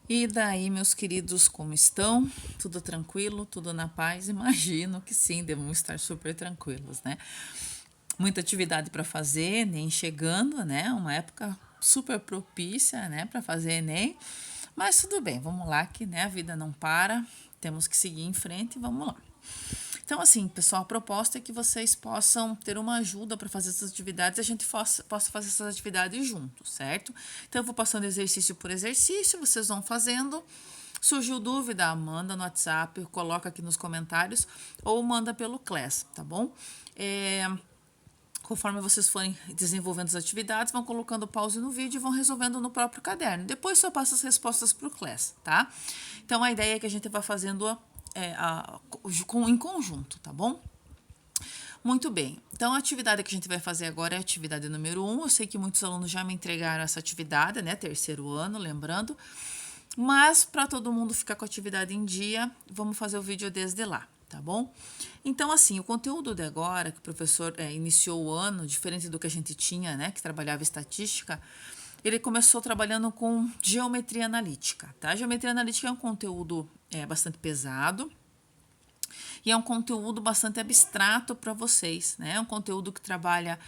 E daí, meus queridos, como estão? Tudo tranquilo? Tudo na paz? Imagino que sim, devemos estar super tranquilos, né? Muita atividade para fazer, nem chegando, né? Uma época super propícia, né, para fazer Enem. Mas tudo bem, vamos lá que, né, a vida não para. Temos que seguir em frente e vamos lá. Então, assim, pessoal, a proposta é que vocês possam ter uma ajuda para fazer essas atividades e a gente possa fazer essas atividades juntos, certo? Então, eu vou passando exercício por exercício, vocês vão fazendo. Surgiu dúvida, manda no WhatsApp, coloca aqui nos comentários ou manda pelo Class, tá bom? Conforme vocês forem desenvolvendo as atividades, vão colocando pause no vídeo e vão resolvendo no próprio caderno. Depois só passa as respostas para o Class, tá? Então, a ideia é que a gente vá fazendo em conjunto, tá bom? Muito bem. Então, a atividade que a gente vai fazer agora é a atividade número 1. Eu sei que muitos alunos já me entregaram essa atividade, né? Terceiro ano, lembrando. Mas, para todo mundo ficar com a atividade em dia, vamos fazer o vídeo desde lá, tá bom? Então, assim, o conteúdo de agora, que o professor iniciou o ano, diferente do que a gente tinha, né? Que trabalhava estatística, ele começou trabalhando com geometria analítica, tá? Geometria analítica é um conteúdo bastante pesado, e é um conteúdo bastante abstrato para vocês, né? É um conteúdo que trabalha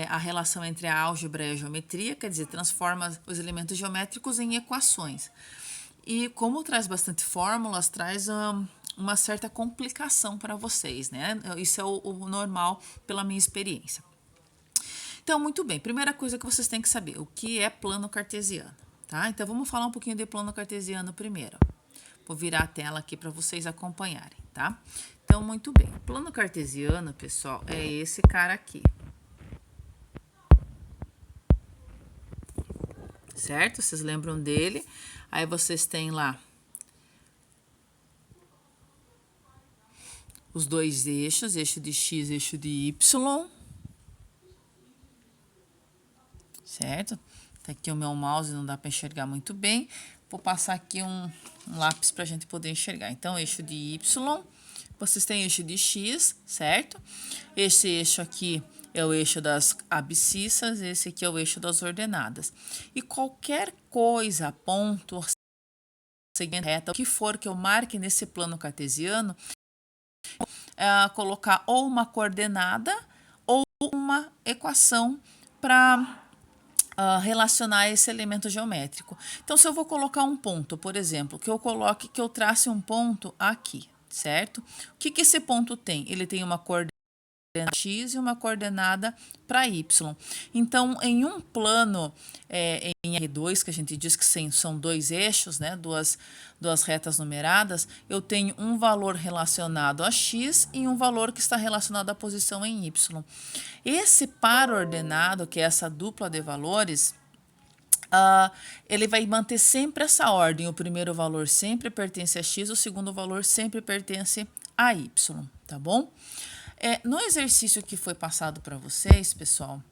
a relação entre a álgebra e a geometria, quer dizer, transforma os elementos geométricos em equações. E como traz bastante fórmulas, traz uma certa complicação para vocês, né? Isso é o normal pela minha experiência. Então, muito bem, primeira coisa que vocês têm que saber, o que é plano cartesiano, tá? Então, vamos falar um pouquinho de plano cartesiano primeiro. Vou virar a tela aqui para vocês acompanharem, tá? Então, muito bem. O plano cartesiano, pessoal, é esse cara aqui. Certo? Vocês lembram dele? Aí vocês têm lá os dois eixos, eixo de x, eixo de y. Certo? Tá aqui o meu mouse, não dá para enxergar muito bem. Vou passar aqui um lápis para a gente poder enxergar. Então, eixo de y, vocês têm eixo de x, certo? Esse eixo aqui é o eixo das abscissas, esse aqui é o eixo das ordenadas. E qualquer coisa, ponto, seguinte reta, o que for que eu marque nesse plano cartesiano, colocar ou uma coordenada ou uma equação para relacionar esse elemento geométrico. Então, se eu vou colocar um ponto, por exemplo, que eu trace um ponto aqui, certo? O que esse ponto tem? Ele tem uma coordenada x e uma coordenada para y. Então, em um plano em R2, que a gente diz que são dois eixos, né, duas retas numeradas, eu tenho um valor relacionado a x e um valor que está relacionado à posição em y. Esse par ordenado, que é essa dupla de valores, ele vai manter sempre essa ordem. O primeiro valor sempre pertence a x, o segundo valor sempre pertence a y, tá bom? No exercício que foi passado para vocês, pessoal,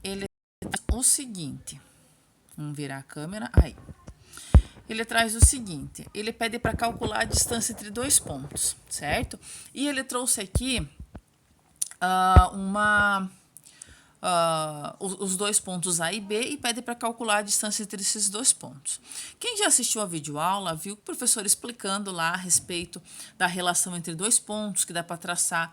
ele traz o seguinte. Vamos virar a câmera. Aí. Ele traz o seguinte. Ele pede para calcular a distância entre dois pontos, certo? E ele trouxe aqui os dois pontos A e B e pede para calcular a distância entre esses dois pontos. Quem já assistiu a videoaula viu o professor explicando lá a respeito da relação entre dois pontos, que dá para traçar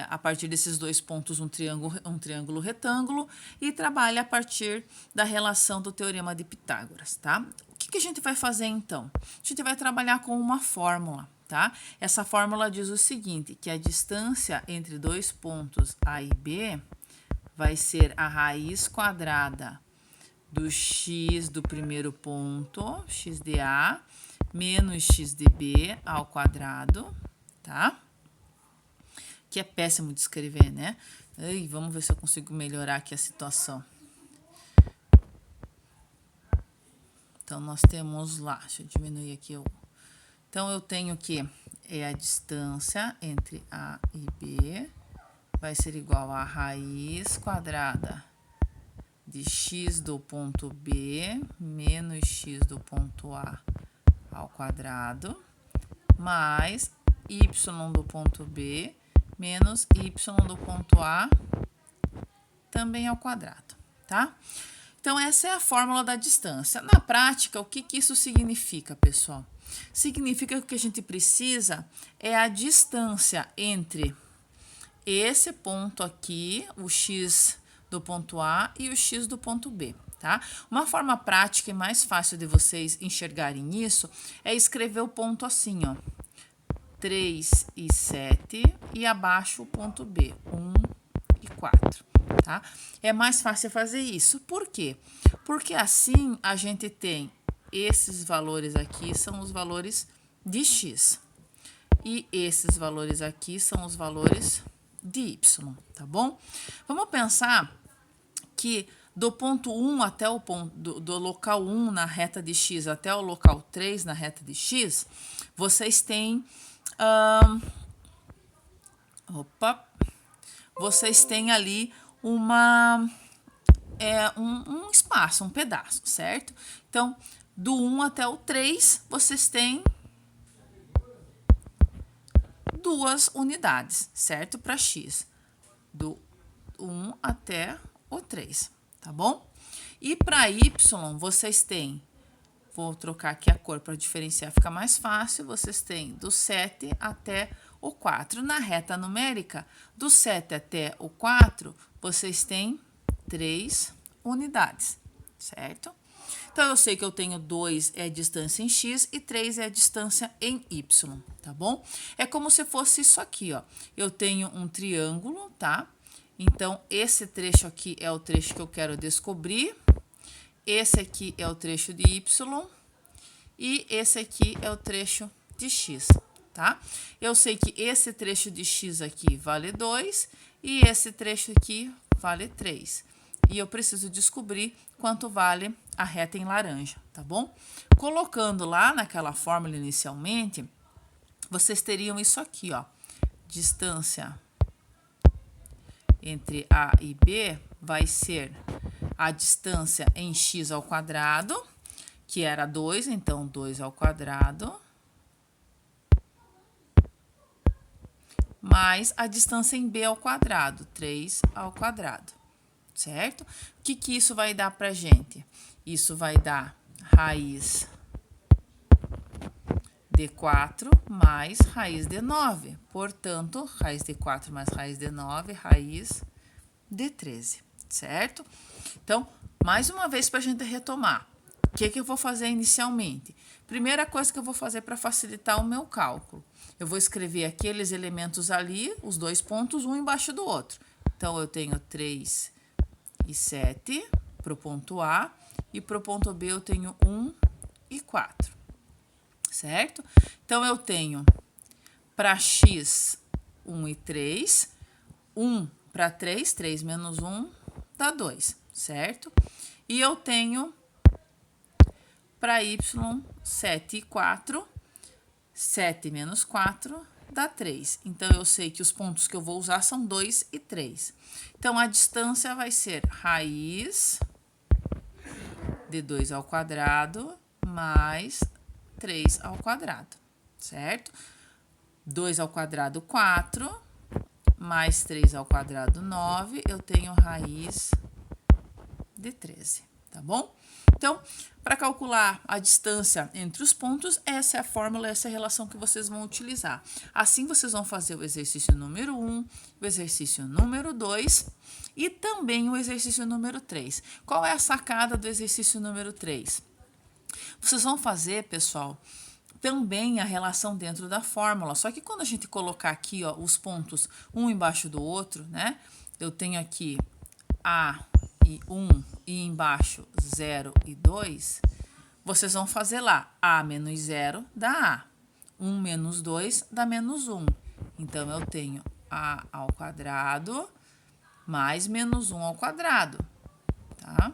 a partir desses dois pontos um triângulo retângulo e trabalha a partir da relação do teorema de Pitágoras, tá? O que a gente vai fazer então? A gente vai trabalhar com uma fórmula. Tá? Essa fórmula diz o seguinte, que a distância entre dois pontos A e B vai ser a raiz quadrada do x do primeiro ponto, x de A, menos x de B ao quadrado, tá? Que é péssimo de escrever, né? Ai, vamos ver se eu consigo melhorar aqui a situação. Então, nós temos lá, deixa eu diminuir aqui. Então, eu tenho que a distância entre A e B vai ser igual a raiz quadrada de x do ponto B menos x do ponto A ao quadrado, mais y do ponto B menos y do ponto A também ao quadrado, tá? Então, essa é a fórmula da distância. Na prática, o que isso significa, pessoal? Significa que o que a gente precisa é a distância entre esse ponto aqui, o x do ponto A e o x do ponto B, tá? Uma forma prática e mais fácil de vocês enxergarem isso é escrever o ponto assim, ó. 3 e 7 e abaixo o ponto B, 1 e 4, tá? É mais fácil fazer isso. Por quê? Porque assim a gente tem esses valores aqui são os valores de x. E esses valores aqui são os valores de y, tá bom? Vamos pensar que do ponto 1 até o ponto, do local 1 na reta de x até o local 3 na reta de x, vocês têm vocês têm ali um espaço, um pedaço, certo? Então, do 1 até o 3, vocês têm 2 unidades, certo? Para x, do 1 até o 3, tá bom? E para y, vocês têm, vou trocar aqui a cor para diferenciar, fica mais fácil, vocês têm do 7 até o 4. Na reta numérica, do 7 até o 4, vocês têm 3 unidades, certo? Então, eu sei que eu tenho 2 é a distância em x e 3 é a distância em y, tá bom? É como se fosse isso aqui, ó. Eu tenho um triângulo, tá? Então, esse trecho aqui é o trecho que eu quero descobrir. Esse aqui é o trecho de y e esse aqui é o trecho de x, tá? Eu sei que esse trecho de x aqui vale 2 e esse trecho aqui vale 3. E eu preciso descobrir quanto vale a reta em laranja, tá bom? Colocando lá naquela fórmula inicialmente, vocês teriam isso aqui, ó. Distância entre A e B vai ser a distância em x ao quadrado, que era 2, então 2 ao quadrado, mais a distância em b ao quadrado, 3 ao quadrado, certo? O que isso vai dar pra gente? Isso vai dar raiz de 4 mais raiz de 9. Portanto, raiz de 4 mais raiz de 9, raiz de 13, certo? Então, mais uma vez para a gente retomar. O que eu vou fazer inicialmente? Primeira coisa que eu vou fazer para facilitar o meu cálculo. Eu vou escrever aqueles elementos ali, os dois pontos, um embaixo do outro. Então, eu tenho 3 e 7 para o ponto A e para o ponto B eu tenho 1 e 4, certo? Então, eu tenho para x 1 e 3, 1 para 3, 3 menos 1 dá 2, certo? E eu tenho para y 7 e 4, 7 menos 4 dá 3. Então, eu sei que os pontos que eu vou usar são 2 e 3. Então, a distância vai ser raiz de 2 ao quadrado mais 3 ao quadrado, certo? 2 ao quadrado, 4, mais 3 ao quadrado, 9, eu tenho raiz de 13, tá bom? Então, para calcular a distância entre os pontos, essa é a fórmula, essa é a relação que vocês vão utilizar. Assim, vocês vão fazer o exercício número 1, o exercício número 2 e também o exercício número 3. Qual é a sacada do exercício número 3? Vocês vão fazer, pessoal, também a relação dentro da fórmula. Só que quando a gente colocar aqui, ó, os pontos um embaixo do outro, né? Eu tenho aqui A e 1 e embaixo 0 e 2. Vocês vão fazer lá A menos 0 dá A. 1 menos 2 dá menos 1. Então, eu tenho A ao quadrado mais menos 1 ao quadrado, tá?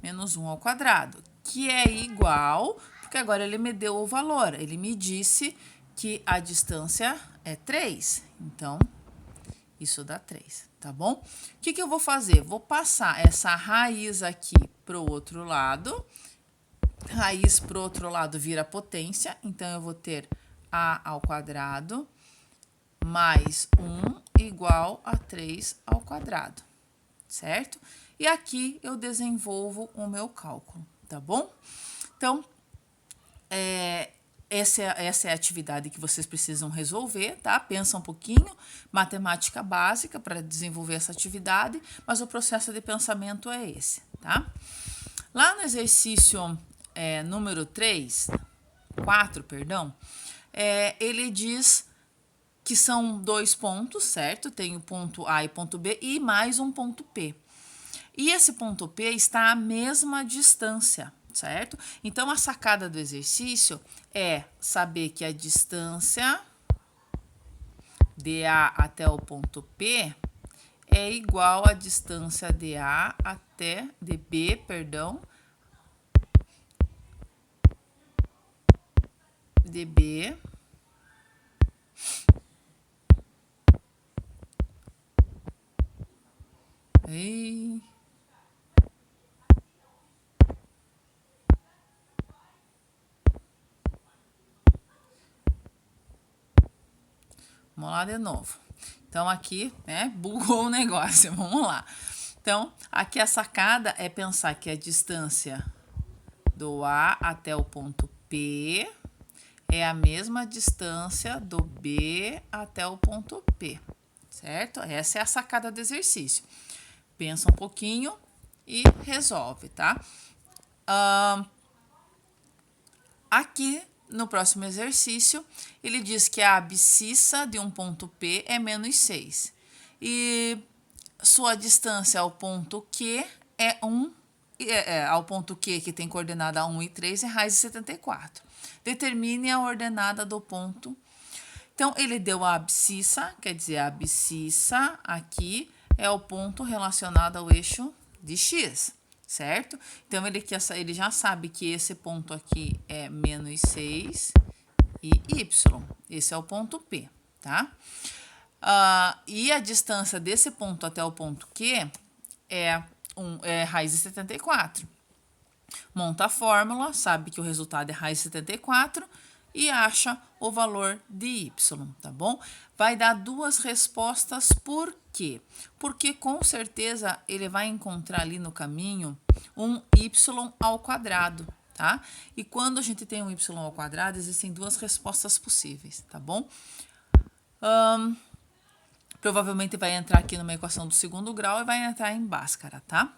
Menos 1 ao quadrado, que é igual, porque agora ele me deu o valor, ele me disse que a distância é 3, então, isso dá 3, tá bom? O que eu vou fazer? Vou passar essa raiz aqui pro outro lado, raiz pro outro lado vira potência, então, eu vou ter A ao quadrado mais 1 igual a 3 ao quadrado, certo? E aqui eu desenvolvo o meu cálculo, tá bom? Então, essa é a atividade que vocês precisam resolver, tá? Pensa um pouquinho, matemática básica para desenvolver essa atividade, mas o processo de pensamento é esse, tá? Lá no exercício número 4, perdão, ele diz que são 2 pontos, certo? Tem o ponto A e ponto B e mais um ponto P. E esse ponto P está à mesma distância, certo? Então, a sacada do exercício é saber que a distância de A até o ponto P é igual à distância de B, de B e vamos lá de novo. Então, aqui, né, bugou o negócio. Vamos lá. Então, aqui a sacada é pensar que a distância do A até o ponto P é a mesma distância do B até o ponto P, certo? Essa é a sacada do exercício. Pensa um pouquinho e resolve, tá? Aqui, no próximo exercício, ele diz que a abscissa de um ponto P é menos 6. E sua distância ao ponto Q é 1, ao ponto Q, que tem coordenada 1 e 3, é raiz de 74. Determine a ordenada do ponto. Então, ele deu a abscissa, quer dizer, a abscissa aqui é o ponto relacionado ao eixo de x, certo? Então, ele já sabe que esse ponto aqui é menos 6 e y. Esse é o ponto P, tá? E a distância desse ponto até o ponto Q é raiz de 74. Monta a fórmula, sabe que o resultado é raiz de 74 e acha o valor de y, tá bom? Vai dar 2 respostas, por quê? Porque com certeza ele vai encontrar ali no caminho um y ao quadrado, tá? E quando a gente tem um y ao quadrado, existem 2 respostas possíveis, tá bom? Provavelmente vai entrar aqui numa equação do segundo grau e vai entrar em Bhaskara, tá?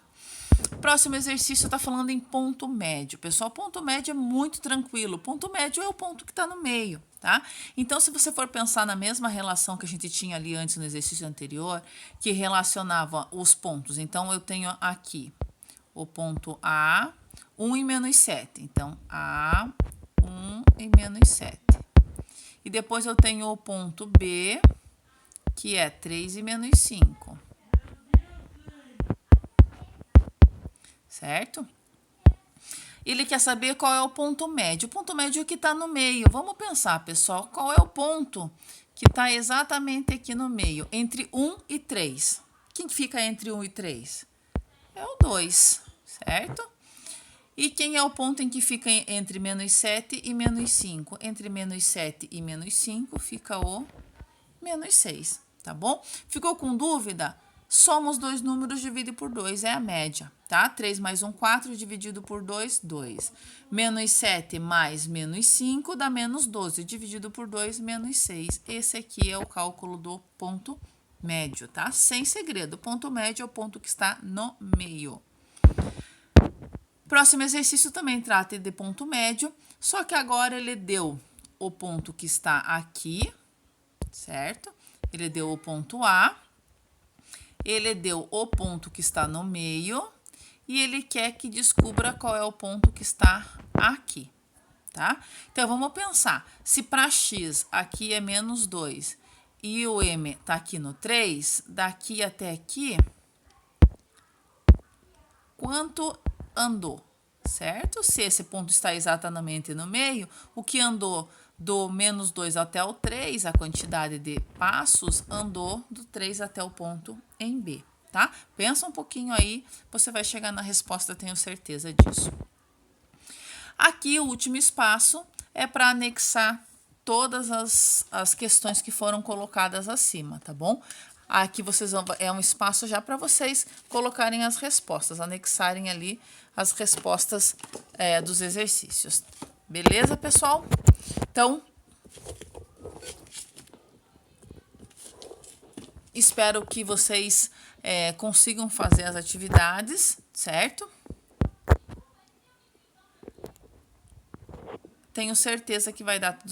Próximo exercício está falando em ponto médio. Pessoal, ponto médio é muito tranquilo. Ponto médio é o ponto que está no meio, tá? Então, se você for pensar na mesma relação que a gente tinha ali antes no exercício anterior, que relacionava os pontos. Então, eu tenho aqui o ponto A, 1 e menos 7. Então, A, 1 e menos 7. E depois eu tenho o ponto B, que é 3 e menos 5. Certo? Ele quer saber qual é o ponto médio. O ponto médio é o que está no meio. Vamos pensar, pessoal, qual é o ponto que está exatamente aqui no meio, entre 1 e 3. Quem fica entre 1 e 3? É o 2, certo? E quem é o ponto em que fica entre menos 7 e menos 5? Entre menos 7 e menos 5 fica o menos 6, tá bom? Ficou com dúvida? Soma os 2 números, divide por 2, é a média, tá? 3 mais 1, 4, dividido por 2, 2. Menos 7 mais menos 5 dá menos 12, dividido por 2, menos 6. Esse aqui é o cálculo do ponto médio, tá? Sem segredo, o ponto médio é o ponto que está no meio. Próximo exercício também trata de ponto médio, só que agora ele deu o ponto que está aqui, certo? Ele deu o ponto A, ele deu o ponto que está no meio e ele quer que descubra qual é o ponto que está aqui, tá? Então, vamos pensar, se para x aqui é menos 2 e o m está aqui no 3, daqui até aqui, quanto andou, certo? Se esse ponto está exatamente no meio, o que andou do menos 2 até o 3, a quantidade de passos, andou do 3 até o ponto em B, tá? Pensa um pouquinho aí, você vai chegar na resposta, tenho certeza disso. Aqui, o último espaço é para anexar todas as questões que foram colocadas acima, tá bom? Aqui vocês vão, é um espaço já para vocês colocarem as respostas, anexarem ali as respostas dos exercícios. Beleza, pessoal? Então, espero que vocês consigam fazer as atividades, certo? Tenho certeza que vai dar tudo